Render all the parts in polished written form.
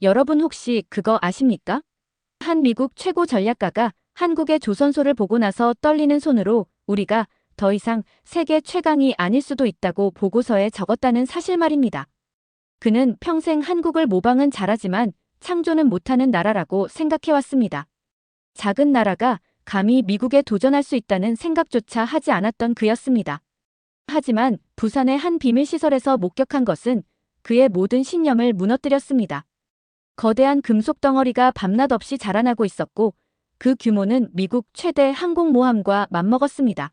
여러분 혹시 그거 아십니까? 한 미국 최고 전략가가 한국의 조선소를 보고 나서 떨리는 손으로 우리가 더 이상 세계 최강이 아닐 수도 있다고 보고서에 적었다는 사실 말입니다. 그는 평생 한국을 모방은 잘하지만 창조는 못하는 나라라고 생각해왔습니다. 작은 나라가 감히 미국에 도전할 수 있다는 생각조차 하지 않았던 그였습니다. 하지만 부산의 한 비밀시설에서 목격한 것은 그의 모든 신념을 무너뜨렸습니다. 거대한 금속 덩어리가 밤낮 없이 자라나고 있었고 그 규모는 미국 최대 항공모함과 맞먹었습니다.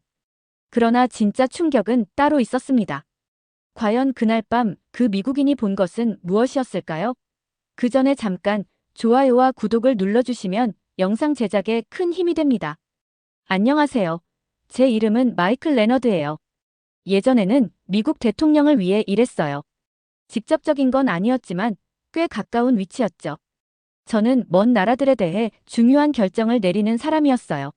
그러나 진짜 충격은 따로 있었습니다. 과연 그날 밤 그 미국인이 본 것은 무엇이었을까요? 그 전에 잠깐 좋아요와 구독을 눌러주시면 영상 제작에 큰 힘이 됩니다. 안녕하세요. 제 이름은 마이클 레너드예요. 예전에는 미국 대통령을 위해 일했어요. 직접적인 건 아니었지만 꽤 가까운 위치였죠. 저는 먼 나라들에 대해 중요한 결정을 내리는 사람이었어요.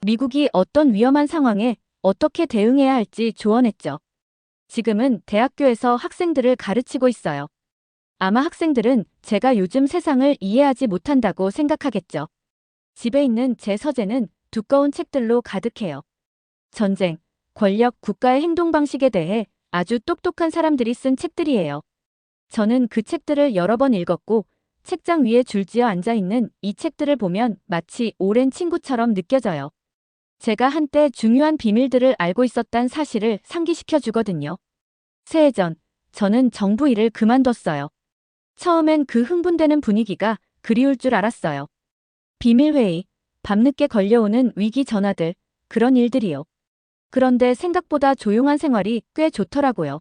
미국이 어떤 위험한 상황에 어떻게 대응해야 할지 조언했죠. 지금은 대학교에서 학생들을 가르치고 있어요. 아마 학생들은 제가 요즘 세상을 이해하지 못한다고 생각하겠죠. 집에 있는 제 서재는 두꺼운 책들로 가득해요. 전쟁, 권력, 국가의 행동 방식에 대해 아주 똑똑한 사람들이 쓴 책들이에요. 저는 그 책들을 여러 번 읽었고 책장 위에 줄지어 앉아있는 이 책들을 보면 마치 오랜 친구처럼 느껴져요. 제가 한때 중요한 비밀들을 알고 있었단 사실을 상기시켜 주거든요. 새해 전, 저는 정부 일을 그만뒀어요. 처음엔 그 흥분되는 분위기가 그리울 줄 알았어요. 비밀회의, 밤늦게 걸려오는 위기 전화들, 그런 일들이요. 그런데 생각보다 조용한 생활이 꽤 좋더라고요.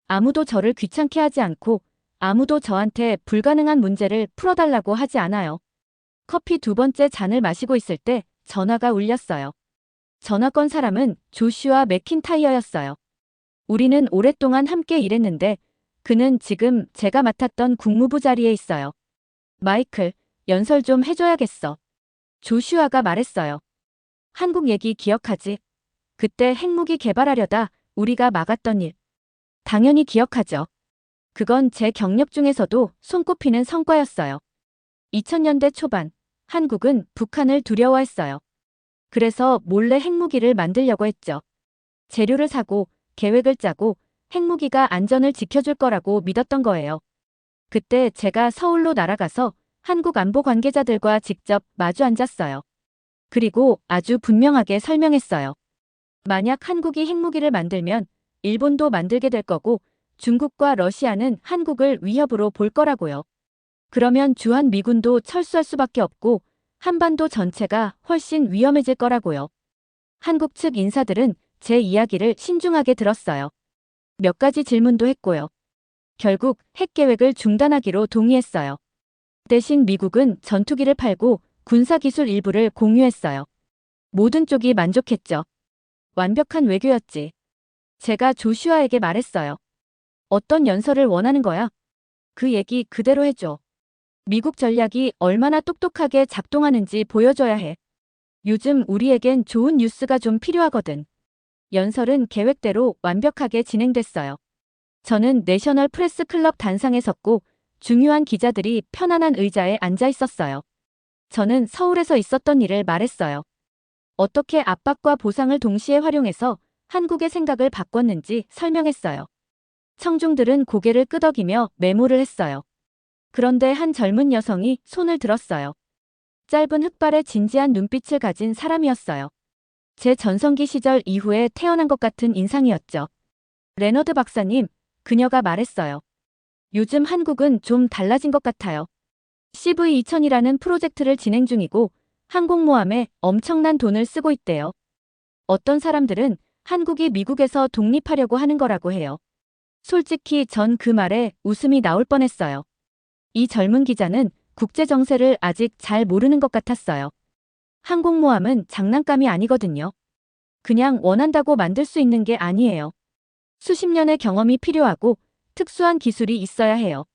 아무도 저를 귀찮게 하지 않고 아무도 저한테 불가능한 문제를 풀어달라고 하지 않아요. 커피 두 번째 잔을 마시고 있을 때 전화가 울렸어요. 전화 건 사람은 조슈아 맥킨타이어였어요. 우리는 오랫동안 함께 일했는데 그는 지금 제가 맡았던 국무부 자리에 있어요. 마이클, 연설 좀 해줘야겠어. 조슈아가 말했어요. 한국 얘기 기억하지? 그때 핵무기 개발하려다 우리가 막았던 일. 당연히 기억하죠. 그건 제 경력 중에서도 손꼽히는 성과였어요. 2000년대 초반, 한국은 북한을 두려워했어요. 그래서 몰래 핵무기를 만들려고 했죠. 재료를 사고, 계획을 짜고, 핵무기가 안전을 지켜줄 거라고 믿었던 거예요. 그때 제가 서울로 날아가서 한국 안보 관계자들과 직접 마주 앉았어요. 그리고 아주 분명하게 설명했어요. 만약 한국이 핵무기를 만들면 일본도 만들게 될 거고 중국과 러시아는 한국을 위협으로 볼 거라고요. 그러면 주한 미군도 철수할 수밖에 없고 한반도 전체가 훨씬 위험해질 거라고요. 한국 측 인사들은 제 이야기를 신중하게 들었어요. 몇 가지 질문도 했고요. 결국 핵 계획을 중단하기로 동의했어요. 대신 미국은 전투기를 팔고 군사기술 일부를 공유했어요. 모든 쪽이 만족했죠. 완벽한 외교였지. 제가 조슈아에게 말했어요. 어떤 연설을 원하는 거야? 그 얘기 그대로 해줘. 미국 전략이 얼마나 똑똑하게 작동하는지 보여줘야 해. 요즘 우리에겐 좋은 뉴스가 좀 필요하거든. 연설은 계획대로 완벽하게 진행됐어요. 저는 내셔널 프레스 클럽 단상에 섰고 중요한 기자들이 편안한 의자에 앉아 있었어요. 저는 서울에서 있었던 일을 말했어요. 어떻게 압박과 보상을 동시에 활용해서 한국의 생각을 바꿨는지 설명했어요. 청중들은 고개를 끄덕이며 메모를 했어요. 그런데 한 젊은 여성이 손을 들었어요. 짧은 흑발에 진지한 눈빛을 가진 사람이었어요. 제 전성기 시절 이후에 태어난 것 같은 인상이었죠. 레너드 박사님, 그녀가 말했어요. 요즘 한국은 좀 달라진 것 같아요. CV2000이라는 프로젝트를 진행 중이고 항공모함에 엄청난 돈을 쓰고 있대요. 어떤 사람들은 한국이 미국에서 독립하려고 하는 거라고 해요. 솔직히 전 그 말에 웃음이 나올 뻔했어요. 이 젊은 기자는 국제 정세를 아직 잘 모르는 것 같았어요. 항공모함은 장난감이 아니거든요. 그냥 원한다고 만들 수 있는 게 아니에요. 수십 년의 경험이 필요하고 특수한 기술이 있어야 해요.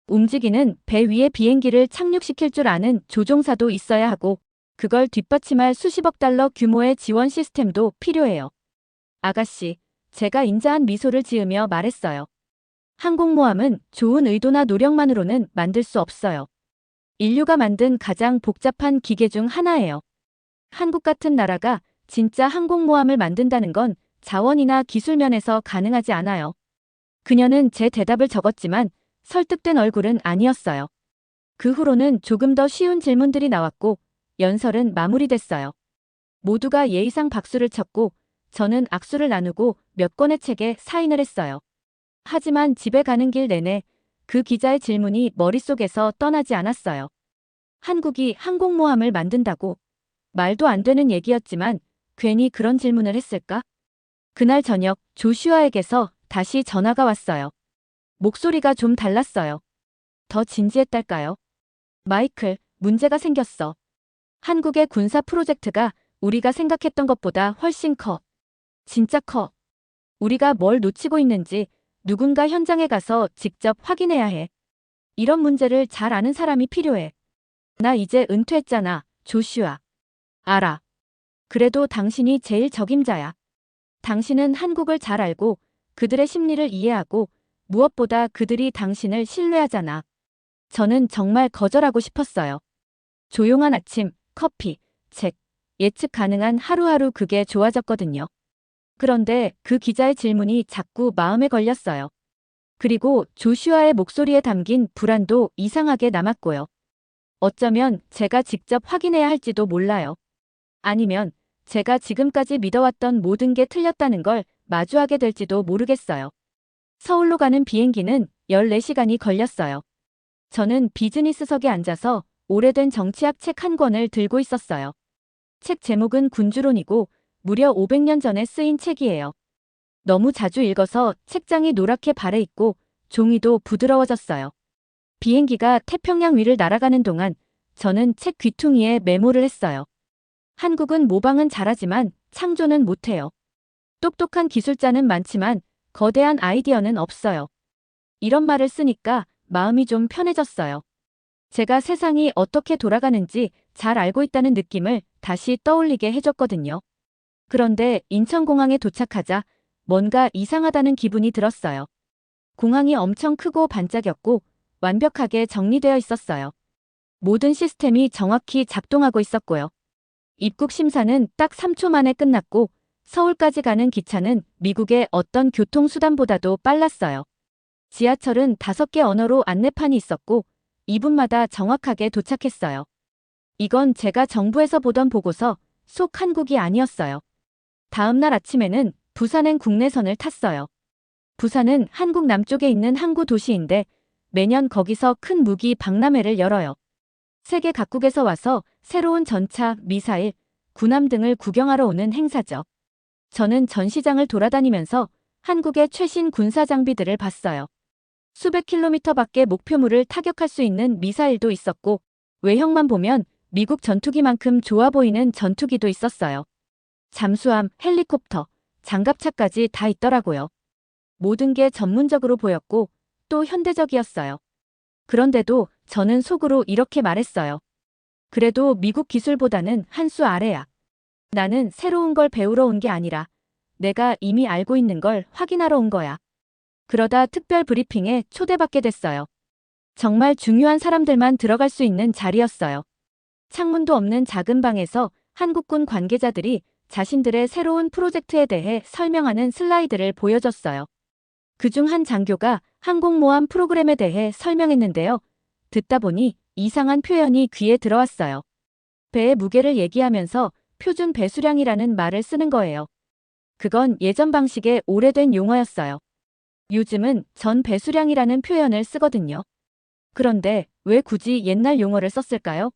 움직이는 배 위에 비행기를 착륙시킬 줄 아는 조종사도 있어야 하고 그걸 뒷받침할 수십억 달러 규모의 지원 시스템도 필요해요. 아가씨, 제가 인자한 미소를 지으며 말했어요. 항공모함은 좋은 의도나 노력만으로는 만들 수 없어요. 인류가 만든 가장 복잡한 기계 중 하나예요. 한국 같은 나라가 진짜 항공모함을 만든다는 건 자원이나 기술 면에서 가능하지 않아요. 그녀는 제 대답을 적었지만 설득된 얼굴은 아니었어요. 그 후로는 조금 더 쉬운 질문들이 나왔고 연설은 마무리됐어요. 모두가 예의상 박수를 쳤고 저는 악수를 나누고 몇 권의 책에 사인을 했어요. 하지만 집에 가는 길 내내 그 기자의 질문이 머릿속에서 떠나지 않았어요. 한국이 항공모함을 만든다고? 말도 안 되는 얘기였지만 괜히 그런 질문을 했을까? 그날 저녁 조슈아에게서 다시 전화가 왔어요. 목소리가 좀 달랐어요. 더 진지했달까요? 마이클, 문제가 생겼어. 한국의 군사 프로젝트가 우리가 생각했던 것보다 훨씬 커. 진짜 커. 우리가 뭘 놓치고 있는지 누군가 현장에 가서 직접 확인해야 해. 이런 문제를 잘 아는 사람이 필요해. 나 이제 은퇴했잖아, 조슈아. 알아. 그래도 당신이 제일 적임자야. 당신은 한국을 잘 알고 그들의 심리를 이해하고 무엇보다 그들이 당신을 신뢰하잖아. 저는 정말 거절하고 싶었어요. 조용한 아침, 커피, 책, 예측 가능한 하루하루 그게 좋아졌거든요. 그런데 그 기자의 질문이 자꾸 마음에 걸렸어요. 그리고 조슈아의 목소리에 담긴 불안도 이상하게 남았고요. 어쩌면 제가 직접 확인해야 할지도 몰라요. 아니면 제가 지금까지 믿어왔던 모든 게 틀렸다는 걸 마주하게 될지도 모르겠어요. 서울로 가는 비행기는 14시간이 걸렸어요. 저는 비즈니스석에 앉아서 오래된 정치학 책 한 권을 들고 있었어요. 책 제목은 군주론이고 무려 500년 전에 쓰인 책이에요. 너무 자주 읽어서 책장이 노랗게 발해 있고 종이도 부드러워졌어요. 비행기가 태평양 위를 날아가는 동안 저는 책 귀퉁이에 메모를 했어요. 한국은 모방은 잘하지만 창조는 못해요. 똑똑한 기술자는 많지만 거대한 아이디어는 없어요. 이런 말을 쓰니까 마음이 좀 편해졌어요. 제가 세상이 어떻게 돌아가는지 잘 알고 있다는 느낌을 다시 떠올리게 해줬거든요. 그런데 인천공항에 도착하자 뭔가 이상하다는 기분이 들었어요. 공항이 엄청 크고 반짝였고 완벽하게 정리되어 있었어요. 모든 시스템이 정확히 작동하고 있었고요. 입국 심사는 딱 3초 만에 끝났고 서울까지 가는 기차는 미국의 어떤 교통수단보다도 빨랐어요. 지하철은 5개 언어로 안내판이 있었고 2분마다 정확하게 도착했어요. 이건 제가 정부에서 보던 보고서 속 한국이 아니었어요. 다음 날 아침에는 부산행 국내선을 탔어요. 부산은 한국 남쪽에 있는 항구 도시인데 매년 거기서 큰 무기 박람회를 열어요. 세계 각국에서 와서 새로운 전차, 미사일, 군함 등을 구경하러 오는 행사죠. 저는 전시장을 돌아다니면서 한국의 최신 군사 장비들을 봤어요. 수백 킬로미터 밖의 목표물을 타격할 수 있는 미사일도 있었고 외형만 보면 미국 전투기만큼 좋아 보이는 전투기도 있었어요. 잠수함, 헬리콥터, 장갑차까지 다 있더라고요. 모든 게 전문적으로 보였고 또 현대적이었어요. 그런데도 저는 속으로 이렇게 말했어요. 그래도 미국 기술보다는 한 수 아래야. 나는 새로운 걸 배우러 온 게 아니라 내가 이미 알고 있는 걸 확인하러 온 거야. 그러다 특별 브리핑에 초대받게 됐어요. 정말 중요한 사람들만 들어갈 수 있는 자리였어요. 창문도 없는 작은 방에서 한국군 관계자들이 자신들의 새로운 프로젝트에 대해 설명하는 슬라이드를 보여줬어요. 그중 한 장교가 항공모함 프로그램에 대해 설명했는데요. 듣다 보니 이상한 표현이 귀에 들어왔어요. 배의 무게를 얘기하면서 표준 배수량이라는 말을 쓰는 거예요. 그건 예전 방식의 오래된 용어였어요. 요즘은 전 배수량이라는 표현을 쓰거든요. 그런데 왜 굳이 옛날 용어를 썼을까요?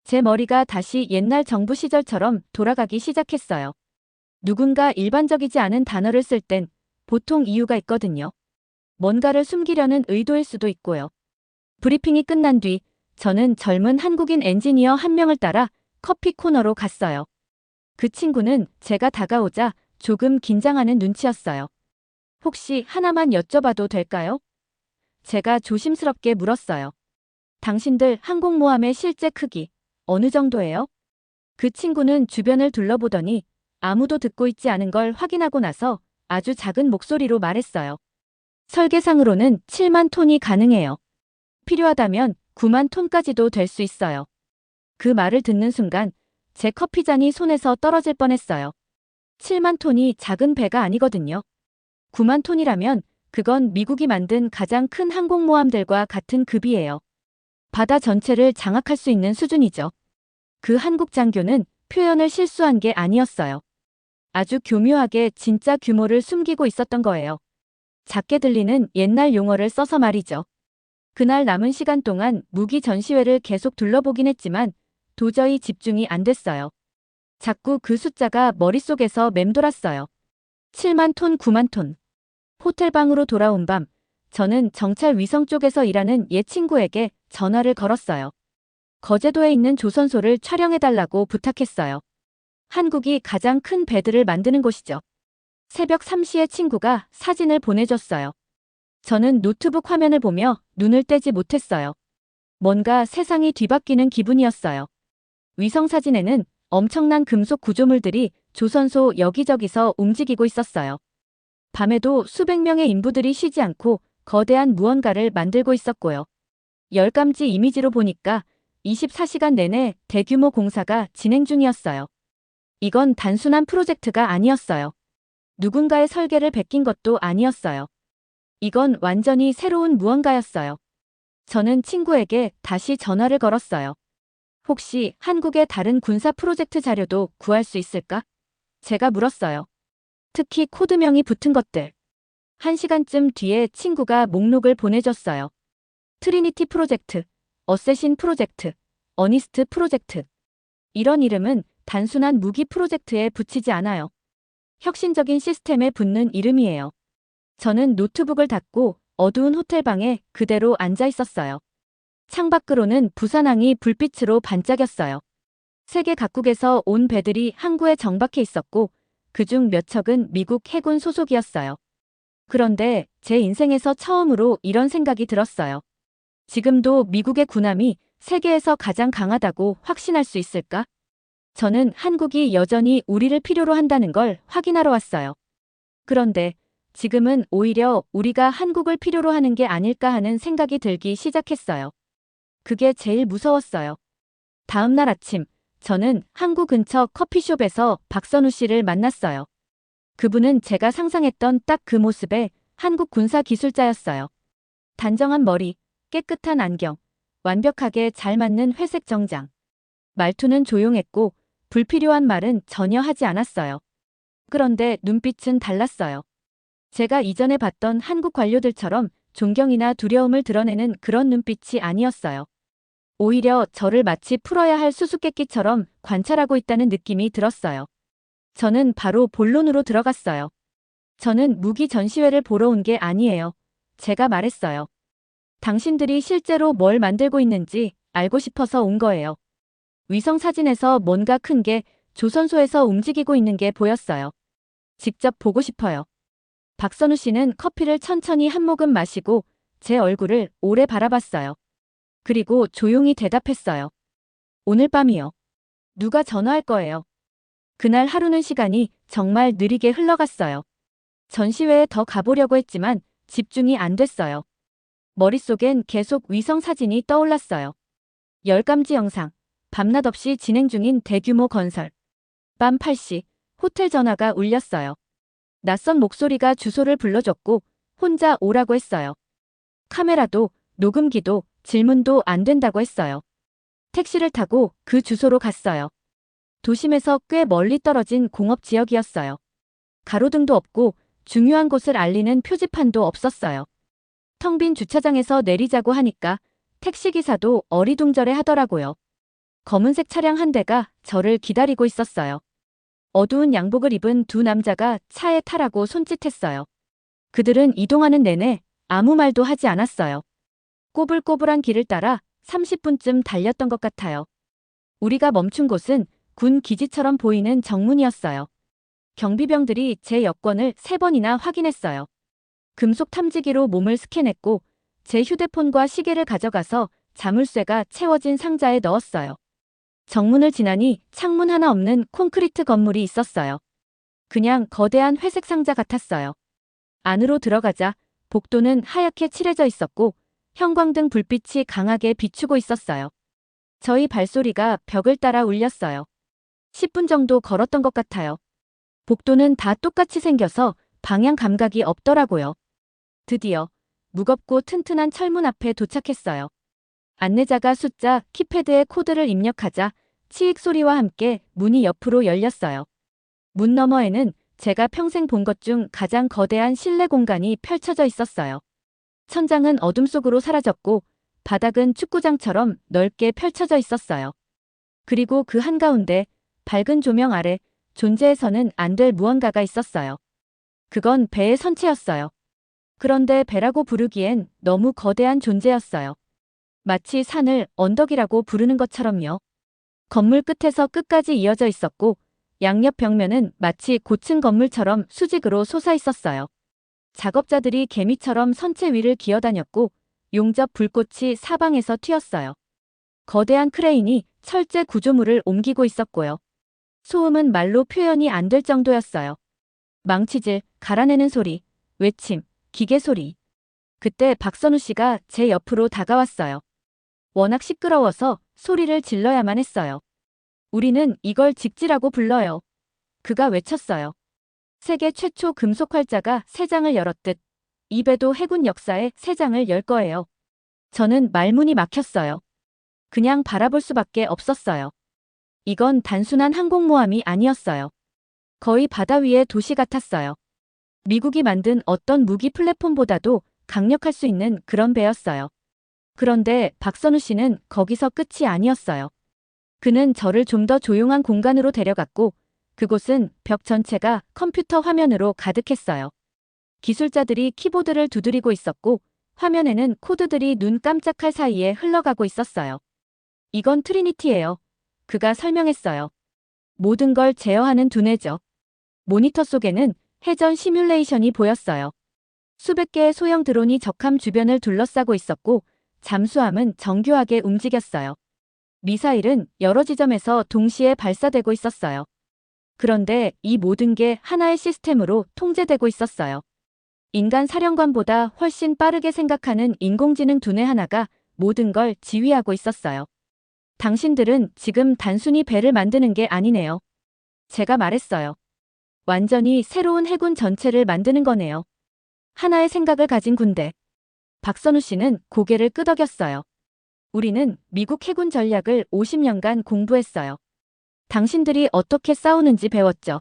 제 머리가 다시 옛날 정부 시절처럼 돌아가기 시작했어요. 누군가 일반적이지 않은 단어를 쓸 땐 보통 이유가 있거든요. 뭔가를 숨기려는 의도일 수도 있고요. 브리핑이 끝난 뒤 저는 젊은 한국인 엔지니어 한 명을 따라 커피 코너로 갔어요. 그 친구는 제가 다가오자 조금 긴장하는 눈치였어요. 혹시 하나만 여쭤봐도 될까요? 제가 조심스럽게 물었어요. 당신들 항공모함의 실제 크기 어느 정도예요? 그 친구는 주변을 둘러보더니 아무도 듣고 있지 않은 걸 확인하고 나서 아주 작은 목소리로 말했어요. 설계상으로는 7만 톤이 가능해요. 필요하다면 9만 톤까지도 될 수 있어요. 그 말을 듣는 순간 제 커피잔이 손에서 떨어질 뻔했어요. 7만 톤이 작은 배가 아니거든요. 9만 톤이라면 그건 미국이 만든 가장 큰 항공모함들과 같은 급이에요. 바다 전체를 장악할 수 있는 수준이죠. 그 한국 장교는 표현을 실수한 게 아니었어요. 아주 교묘하게 진짜 규모를 숨기고 있었던 거예요. 작게 들리는 옛날 용어를 써서 말이죠. 그날 남은 시간 동안 무기 전시회를 계속 둘러보긴 했지만 도저히 집중이 안 됐어요. 자꾸 그 숫자가 머릿속에서 맴돌았어요. 7만 톤, 9만 톤. 호텔방으로 돌아온 밤, 저는 정찰 위성 쪽에서 일하는 옛 친구에게 전화를 걸었어요. 거제도에 있는 조선소를 촬영해달라고 부탁했어요. 한국이 가장 큰 배들을 만드는 곳이죠. 새벽 3시에 친구가 사진을 보내줬어요. 저는 노트북 화면을 보며 눈을 떼지 못했어요. 뭔가 세상이 뒤바뀌는 기분이었어요. 위성 사진에는 엄청난 금속 구조물들이 조선소 여기저기서 움직이고 있었어요. 밤에도 수백 명의 인부들이 쉬지 않고 거대한 무언가를 만들고 있었고요. 열감지 이미지로 보니까 24시간 내내 대규모 공사가 진행 중이었어요. 이건 단순한 프로젝트가 아니었어요. 누군가의 설계를 베낀 것도 아니었어요. 이건 완전히 새로운 무언가였어요. 저는 친구에게 다시 전화를 걸었어요. 혹시 한국의 다른 군사 프로젝트 자료도 구할 수 있을까? 제가 물었어요. 특히 코드명이 붙은 것들. 1시간쯤 뒤에 친구가 목록을 보내줬어요. 트리니티 프로젝트, 어쌔신 프로젝트, 어니스트 프로젝트. 이런 이름은 단순한 무기 프로젝트에 붙이지 않아요. 혁신적인 시스템에 붙는 이름이에요. 저는 노트북을 닫고 어두운 호텔방에 그대로 앉아 있었어요. 창밖으로는 부산항이 불빛으로 반짝였어요. 세계 각국에서 온 배들이 항구에 정박해 있었고 그중 몇 척은 미국 해군 소속이었어요. 그런데 제 인생에서 처음으로 이런 생각이 들었어요. 지금도 미국의 군함이 세계에서 가장 강하다고 확신할 수 있을까? 저는 한국이 여전히 우리를 필요로 한다는 걸 확인하러 왔어요. 그런데 지금은 오히려 우리가 한국을 필요로 하는 게 아닐까 하는 생각이 들기 시작했어요. 그게 제일 무서웠어요. 다음 날 아침, 저는 항구 근처 커피숍에서 박선우 씨를 만났어요. 그분은 제가 상상했던 딱 그 모습의 한국 군사 기술자였어요. 단정한 머리, 깨끗한 안경, 완벽하게 잘 맞는 회색 정장. 말투는 조용했고 불필요한 말은 전혀 하지 않았어요. 그런데 눈빛은 달랐어요. 제가 이전에 봤던 한국 관료들처럼 존경이나 두려움을 드러내는 그런 눈빛이 아니었어요. 오히려 저를 마치 풀어야 할 수수께끼처럼 관찰하고 있다는 느낌이 들었어요. 저는 바로 본론으로 들어갔어요. 저는 무기 전시회를 보러 온 게 아니에요. 제가 말했어요. 당신들이 실제로 뭘 만들고 있는지 알고 싶어서 온 거예요. 위성 사진에서 뭔가 큰 게 조선소에서 움직이고 있는 게 보였어요. 직접 보고 싶어요. 박선우 씨는 커피를 천천히 한 모금 마시고 제 얼굴을 오래 바라봤어요. 그리고 조용히 대답했어요. 오늘 밤이요. 누가 전화할 거예요. 그날 하루는 시간이 정말 느리게 흘러갔어요. 전시회에 더 가보려고 했지만 집중이 안 됐어요. 머릿속엔 계속 위성 사진이 떠올랐어요. 열감지 영상, 밤낮 없이 진행 중인 대규모 건설. 밤 8시, 호텔 전화가 울렸어요. 낯선 목소리가 주소를 불러줬고 혼자 오라고 했어요. 카메라도, 녹음기도, 질문도 안 된다고 했어요. 택시를 타고 그 주소로 갔어요. 도심에서 꽤 멀리 떨어진 공업 지역이었어요. 가로등도 없고 중요한 곳을 알리는 표지판도 없었어요. 텅 빈 주차장에서 내리자고 하니까 택시기사도 어리둥절해 하더라고요. 검은색 차량 한 대가 저를 기다리고 있었어요. 어두운 양복을 입은 두 남자가 차에 타라고 손짓했어요. 그들은 이동하는 내내 아무 말도 하지 않았어요. 꼬불꼬불한 길을 따라 30분쯤 달렸던 것 같아요. 우리가 멈춘 곳은 군 기지처럼 보이는 정문이었어요. 경비병들이 제 여권을 3번이나 확인했어요. 금속 탐지기로 몸을 스캔했고 제 휴대폰과 시계를 가져가서 자물쇠가 채워진 상자에 넣었어요. 정문을 지나니 창문 하나 없는 콘크리트 건물이 있었어요. 그냥 거대한 회색 상자 같았어요. 안으로 들어가자 복도는 하얗게 칠해져 있었고 형광등 불빛이 강하게 비추고 있었어요. 저희 발소리가 벽을 따라 울렸어요. 10분 정도 걸었던 것 같아요. 복도는 다 똑같이 생겨서 방향 감각이 없더라고요. 드디어 무겁고 튼튼한 철문 앞에 도착했어요. 안내자가 숫자 키패드에 코드를 입력하자 치익 소리와 함께 문이 옆으로 열렸어요. 문 너머에는 제가 평생 본 것 중 가장 거대한 실내 공간이 펼쳐져 있었어요. 천장은 어둠 속으로 사라졌고 바닥은 축구장처럼 넓게 펼쳐져 있었어요. 그리고 그 한가운데 밝은 조명 아래 존재해서는 안 될 무언가가 있었어요. 그건 배의 선체였어요. 그런데 배라고 부르기엔 너무 거대한 존재였어요. 마치 산을 언덕이라고 부르는 것처럼요. 건물 끝에서 끝까지 이어져 있었고 양옆 벽면은 마치 고층 건물처럼 수직으로 솟아 있었어요. 작업자들이 개미처럼 선체 위를 기어다녔고 용접 불꽃이 사방에서 튀었어요. 거대한 크레인이 철제 구조물을 옮기고 있었고요. 소음은 말로 표현이 안 될 정도였어요. 망치질, 갈아내는 소리, 외침, 기계 소리. 그때 박선우 씨가 제 옆으로 다가왔어요. 워낙 시끄러워서 소리를 질러야만 했어요. 우리는 이걸 직지라고 불러요. 그가 외쳤어요. 세계 최초 금속 활자가 새 장을 열었듯 입에도 해군 역사에 새 장을 열 거예요. 저는 말문이 막혔어요. 그냥 바라볼 수밖에 없었어요. 이건 단순한 항공모함이 아니었어요. 거의 바다 위의 도시 같았어요. 미국이 만든 어떤 무기 플랫폼보다도 강력할 수 있는 그런 배였어요. 그런데 박선우 씨는 거기서 끝이 아니었어요. 그는 저를 좀 더 조용한 공간으로 데려갔고 그곳은 벽 전체가 컴퓨터 화면으로 가득했어요. 기술자들이 키보드를 두드리고 있었고 화면에는 코드들이 눈 깜짝할 사이에 흘러가고 있었어요. 이건 트리니티예요. 그가 설명했어요. 모든 걸 제어하는 두뇌죠. 모니터 속에는 해전 시뮬레이션이 보였어요. 수백 개의 소형 드론이 적함 주변을 둘러싸고 있었고 잠수함은 정교하게 움직였어요. 미사일은 여러 지점에서 동시에 발사되고 있었어요. 그런데 이 모든 게 하나의 시스템으로 통제되고 있었어요. 인간 사령관보다 훨씬 빠르게 생각하는 인공지능 두뇌 하나가 모든 걸 지휘하고 있었어요. 당신들은 지금 단순히 배를 만드는 게 아니네요. 제가 말했어요. 완전히 새로운 해군 전체를 만드는 거네요. 하나의 생각을 가진 군대. 박선우 씨는 고개를 끄덕였어요. 우리는 미국 해군 전략을 50년간 공부했어요. 당신들이 어떻게 싸우는지 배웠죠.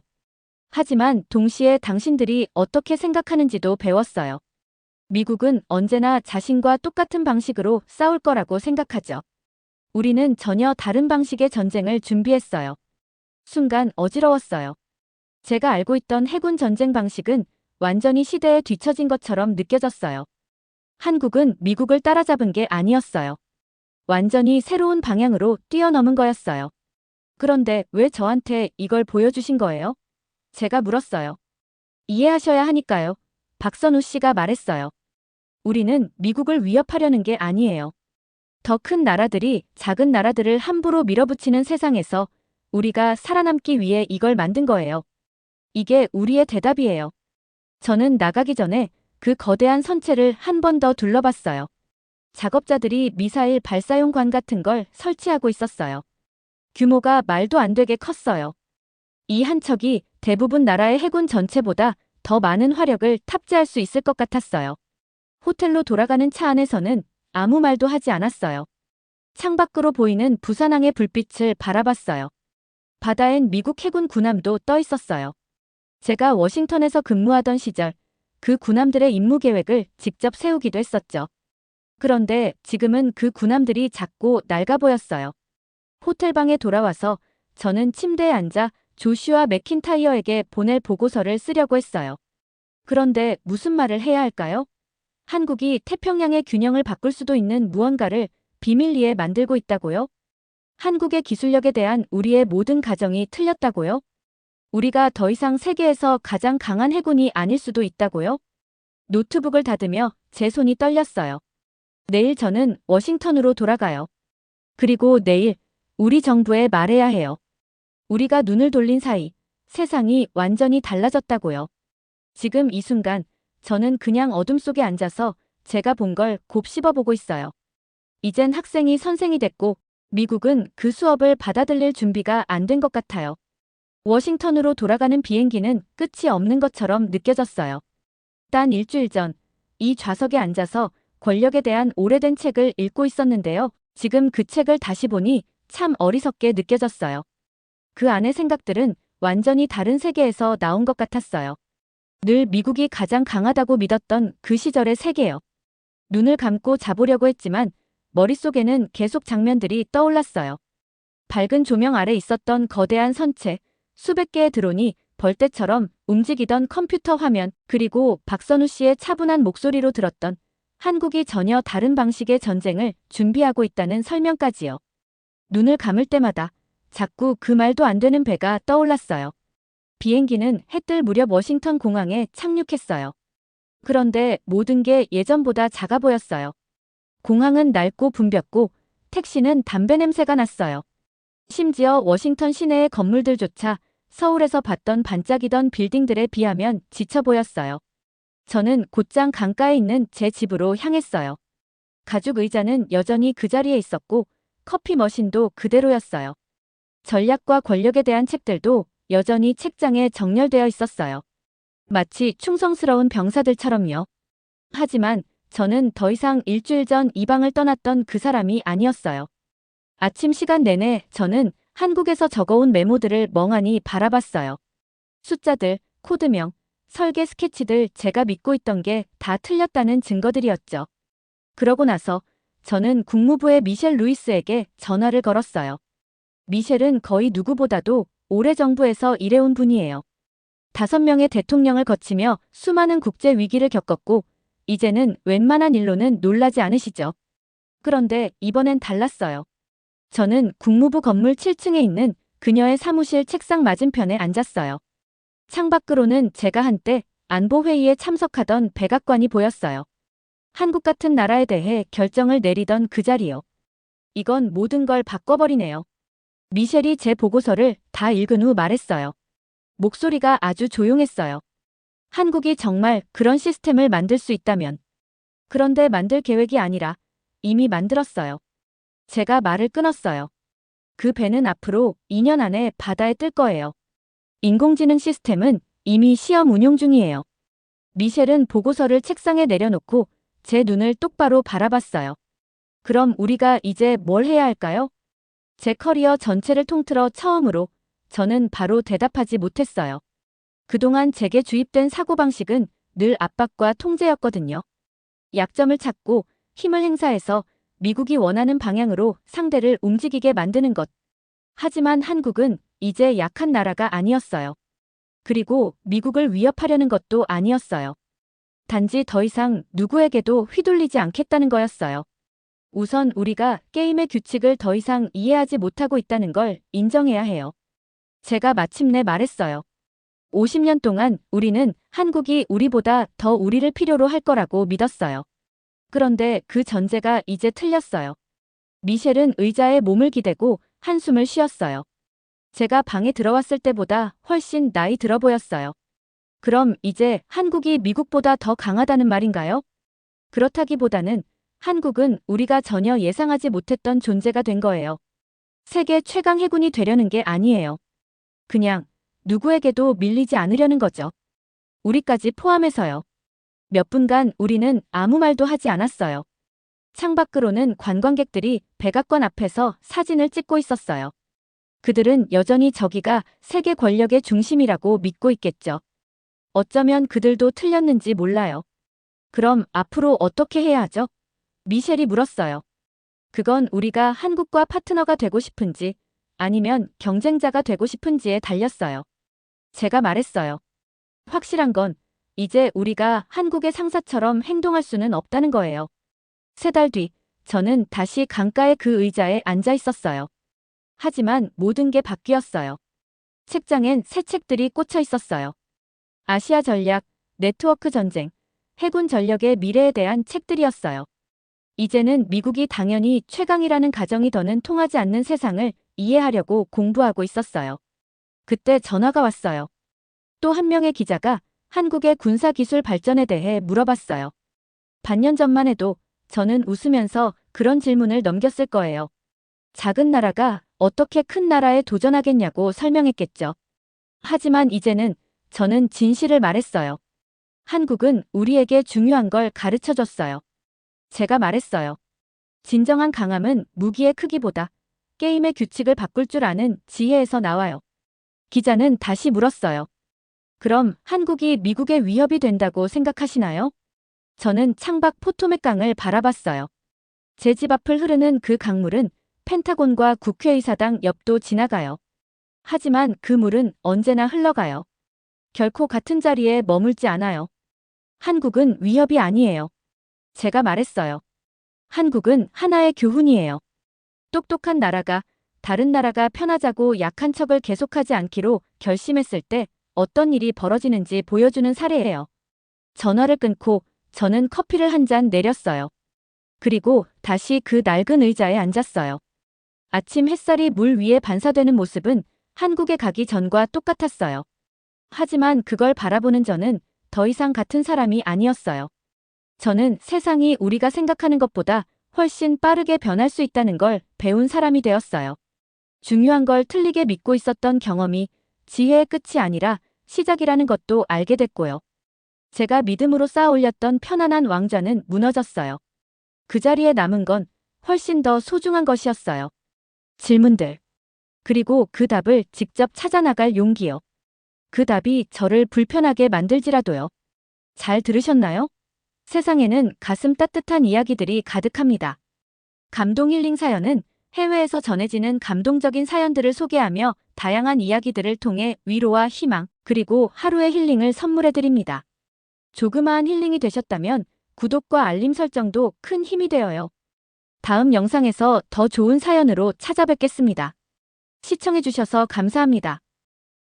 하지만 동시에 당신들이 어떻게 생각하는지도 배웠어요. 미국은 언제나 자신과 똑같은 방식으로 싸울 거라고 생각하죠. 우리는 전혀 다른 방식의 전쟁을 준비했어요. 순간 어지러웠어요. 제가 알고 있던 해군 전쟁 방식은 완전히 시대에 뒤처진 것처럼 느껴졌어요. 한국은 미국을 따라잡은 게 아니었어요. 완전히 새로운 방향으로 뛰어넘은 거였어요. 그런데 왜 저한테 이걸 보여주신 거예요? 제가 물었어요. 이해하셔야 하니까요. 박선우 씨가 말했어요. 우리는 미국을 위협하려는 게 아니에요. 더 큰 나라들이 작은 나라들을 함부로 밀어붙이는 세상에서 우리가 살아남기 위해 이걸 만든 거예요. 이게 우리의 대답이에요. 저는 나가기 전에 그 거대한 선체를 한 번 더 둘러봤어요. 작업자들이 미사일 발사용 관 같은 걸 설치하고 있었어요. 규모가 말도 안 되게 컸어요. 이 한 척이 대부분 나라의 해군 전체보다 더 많은 화력을 탑재할 수 있을 것 같았어요. 호텔로 돌아가는 차 안에서는 아무 말도 하지 않았어요. 창밖으로 보이는 부산항의 불빛을 바라봤어요. 바다엔 미국 해군 군함도 떠 있었어요. 제가 워싱턴에서 근무하던 시절 그 군함들의 임무 계획을 직접 세우기도 했었죠. 그런데 지금은 그 군함들이 작고 낡아 보였어요. 호텔방에 돌아와서 저는 침대에 앉아 조슈아 맥킨타이어에게 보낼 보고서를 쓰려고 했어요. 그런데 무슨 말을 해야 할까요? 한국이 태평양의 균형을 바꿀 수도 있는 무언가를 비밀리에 만들고 있다고요? 한국의 기술력에 대한 우리의 모든 가정이 틀렸다고요? 우리가 더 이상 세계에서 가장 강한 해군이 아닐 수도 있다고요? 노트북을 닫으며 제 손이 떨렸어요. 내일 저는 워싱턴으로 돌아가요. 그리고 내일 우리 정부에 말해야 해요. 우리가 눈을 돌린 사이 세상이 완전히 달라졌다고요. 지금 이 순간 저는 그냥 어둠 속에 앉아서 제가 본 걸 곱씹어보고 있어요. 이젠 학생이 선생이 됐고 미국은 그 수업을 받아들일 준비가 안 된 것 같아요. 워싱턴으로 돌아가는 비행기는 끝이 없는 것처럼 느껴졌어요. 단 일주일 전, 이 좌석에 앉아서 권력에 대한 오래된 책을 읽고 있었는데요. 지금 그 책을 다시 보니 참 어리석게 느껴졌어요. 그 안의 생각들은 완전히 다른 세계에서 나온 것 같았어요. 늘 미국이 가장 강하다고 믿었던 그 시절의 세계요. 눈을 감고 자보려고 했지만 머릿속에는 계속 장면들이 떠올랐어요. 밝은 조명 아래 있었던 거대한 선체, 수백 개의 드론이 벌떼처럼 움직이던 컴퓨터 화면, 그리고 박선우 씨의 차분한 목소리로 들었던 한국이 전혀 다른 방식의 전쟁을 준비하고 있다는 설명까지요. 눈을 감을 때마다 자꾸 그 말도 안 되는 배가 떠올랐어요. 비행기는 해 뜰 무렵 워싱턴 공항에 착륙했어요. 그런데 모든 게 예전보다 작아 보였어요. 공항은 낡고 붐볐고 택시는 담배 냄새가 났어요. 심지어 워싱턴 시내의 건물들조차 서울에서 봤던 반짝이던 빌딩들에 비하면 지쳐 보였어요. 저는 곧장 강가에 있는 제 집으로 향했어요. 가죽 의자는 여전히 그 자리에 있었고 커피 머신도 그대로였어요. 전략과 권력에 대한 책들도 여전히 책장에 정렬되어 있었어요. 마치 충성스러운 병사들처럼요. 하지만 저는 더 이상 일주일 전 이 방을 떠났던 그 사람이 아니었어요. 아침 시간 내내 저는 한국에서 적어온 메모들을 멍하니 바라봤어요. 숫자들, 코드명, 설계 스케치들, 제가 믿고 있던 게 다 틀렸다는 증거들이었죠. 그러고 나서 저는 국무부의 미셸 루이스에게 전화를 걸었어요. 미셸은 거의 누구보다도 오래 정부에서 일해온 분이에요. 5명의 대통령을 거치며 수많은 국제 위기를 겪었고 이제는 웬만한 일로는 놀라지 않으시죠. 그런데 이번엔 달랐어요. 저는 국무부 건물 7층에 있는 그녀의 사무실 책상 맞은편에 앉았어요. 창밖으로는 제가 한때 안보회의에 참석하던 백악관이 보였어요. 한국 같은 나라에 대해 결정을 내리던 그 자리요. 이건 모든 걸 바꿔버리네요. 미셸이 제 보고서를 다 읽은 후 말했어요. 목소리가 아주 조용했어요. 한국이 정말 그런 시스템을 만들 수 있다면. 그런데 만들 계획이 아니라 이미 만들었어요. 제가 말을 끊었어요. 그 배는 앞으로 2년 안에 바다에 뜰 거예요. 인공지능 시스템은 이미 시험 운용 중이에요. 미셸은 보고서를 책상에 내려놓고 제 눈을 똑바로 바라봤어요. 그럼 우리가 이제 뭘 해야 할까요? 제 커리어 전체를 통틀어 처음으로 저는 바로 대답하지 못했어요. 그동안 제게 주입된 사고방식은 늘 압박과 통제였거든요. 약점을 찾고 힘을 행사해서 미국이 원하는 방향으로 상대를 움직이게 만드는 것. 하지만 한국은 이제 약한 나라가 아니었어요. 그리고 미국을 위협하려는 것도 아니었어요. 단지 더 이상 누구에게도 휘둘리지 않겠다는 거였어요. 우선 우리가 게임의 규칙을 더 이상 이해하지 못하고 있다는 걸 인정해야 해요. 제가 마침내 말했어요. 50년 동안 우리는 한국이 우리보다 더 우리를 필요로 할 거라고 믿었어요. 그런데 그 전제가 이제 틀렸어요. 미셸은 의자에 몸을 기대고 한숨을 쉬었어요. 제가 방에 들어왔을 때보다 훨씬 나이 들어 보였어요. 그럼 이제 한국이 미국보다 더 강하다는 말인가요? 그렇다기보다는 한국은 우리가 전혀 예상하지 못했던 존재가 된 거예요. 세계 최강 해군이 되려는 게 아니에요. 그냥 누구에게도 밀리지 않으려는 거죠. 우리까지 포함해서요. 몇 분간 우리는 아무 말도 하지 않았어요. 창밖으로는 관광객들이 백악관 앞에서 사진을 찍고 있었어요. 그들은 여전히 저기가 세계 권력의 중심이라고 믿고 있겠죠. 어쩌면 그들도 틀렸는지 몰라요. 그럼 앞으로 어떻게 해야 하죠? 미셸이 물었어요. 그건 우리가 한국과 파트너가 되고 싶은지 아니면 경쟁자가 되고 싶은지에 달렸어요. 제가 말했어요. 확실한 건 이제 우리가 한국의 상사처럼 행동할 수는 없다는 거예요. 3달 뒤 저는 다시 강가의 그 의자에 앉아 있었어요. 하지만 모든 게 바뀌었어요. 책장엔 새 책들이 꽂혀 있었어요. 아시아 전략, 네트워크 전쟁, 해군 전력의 미래에 대한 책들이었어요. 이제는 미국이 당연히 최강이라는 가정이 더는 통하지 않는 세상을 이해하려고 공부하고 있었어요. 그때 전화가 왔어요. 또 한 명의 기자가 한국의 군사기술 발전에 대해 물어봤어요. 반년 전만 해도 저는 웃으면서 그런 질문을 넘겼을 거예요. 작은 나라가 어떻게 큰 나라에 도전하겠냐고 설명했겠죠. 하지만 이제는 저는 진실을 말했어요. 한국은 우리에게 중요한 걸 가르쳐 줬어요. 제가 말했어요. 진정한 강함은 무기의 크기보다 게임의 규칙을 바꿀 줄 아는 지혜에서 나와요. 기자는 다시 물었어요. 그럼 한국이 미국의 위협이 된다고 생각하시나요? 저는 창밖 포토맥 강을 바라봤어요. 제 집 앞을 흐르는 그 강물은 펜타곤과 국회의사당 옆도 지나가요. 하지만 그 물은 언제나 흘러가요. 결코 같은 자리에 머물지 않아요. 한국은 위협이 아니에요. 제가 말했어요. 한국은 하나의 교훈이에요. 똑똑한 나라가 다른 나라가 편하자고 약한 척을 계속하지 않기로 결심했을 때 어떤 일이 벌어지는지 보여주는 사례예요. 전화를 끊고 저는 커피를 한 잔 내렸어요. 그리고 다시 그 낡은 의자에 앉았어요. 아침 햇살이 물 위에 반사되는 모습은 한국에 가기 전과 똑같았어요. 하지만 그걸 바라보는 저는 더 이상 같은 사람이 아니었어요. 저는 세상이 우리가 생각하는 것보다 훨씬 빠르게 변할 수 있다는 걸 배운 사람이 되었어요. 중요한 걸 틀리게 믿고 있었던 경험이 지혜의 끝이 아니라 시작이라는 것도 알게 됐고요. 제가 믿음으로 쌓아 올렸던 편안한 왕좌는 무너졌어요. 그 자리에 남은 건 훨씬 더 소중한 것이었어요. 질문들. 그리고 그 답을 직접 찾아 나갈 용기요. 그 답이 저를 불편하게 만들지라도요. 잘 들으셨나요? 세상에는 가슴 따뜻한 이야기들이 가득합니다. 감동 힐링 사연은 해외에서 전해지는 감동적인 사연들을 소개하며 다양한 이야기들을 통해 위로와 희망, 그리고 하루의 힐링을 선물해드립니다. 조그마한 힐링이 되셨다면 구독과 알림 설정도 큰 힘이 되어요. 다음 영상에서 더 좋은 사연으로 찾아뵙겠습니다. 시청해주셔서 감사합니다.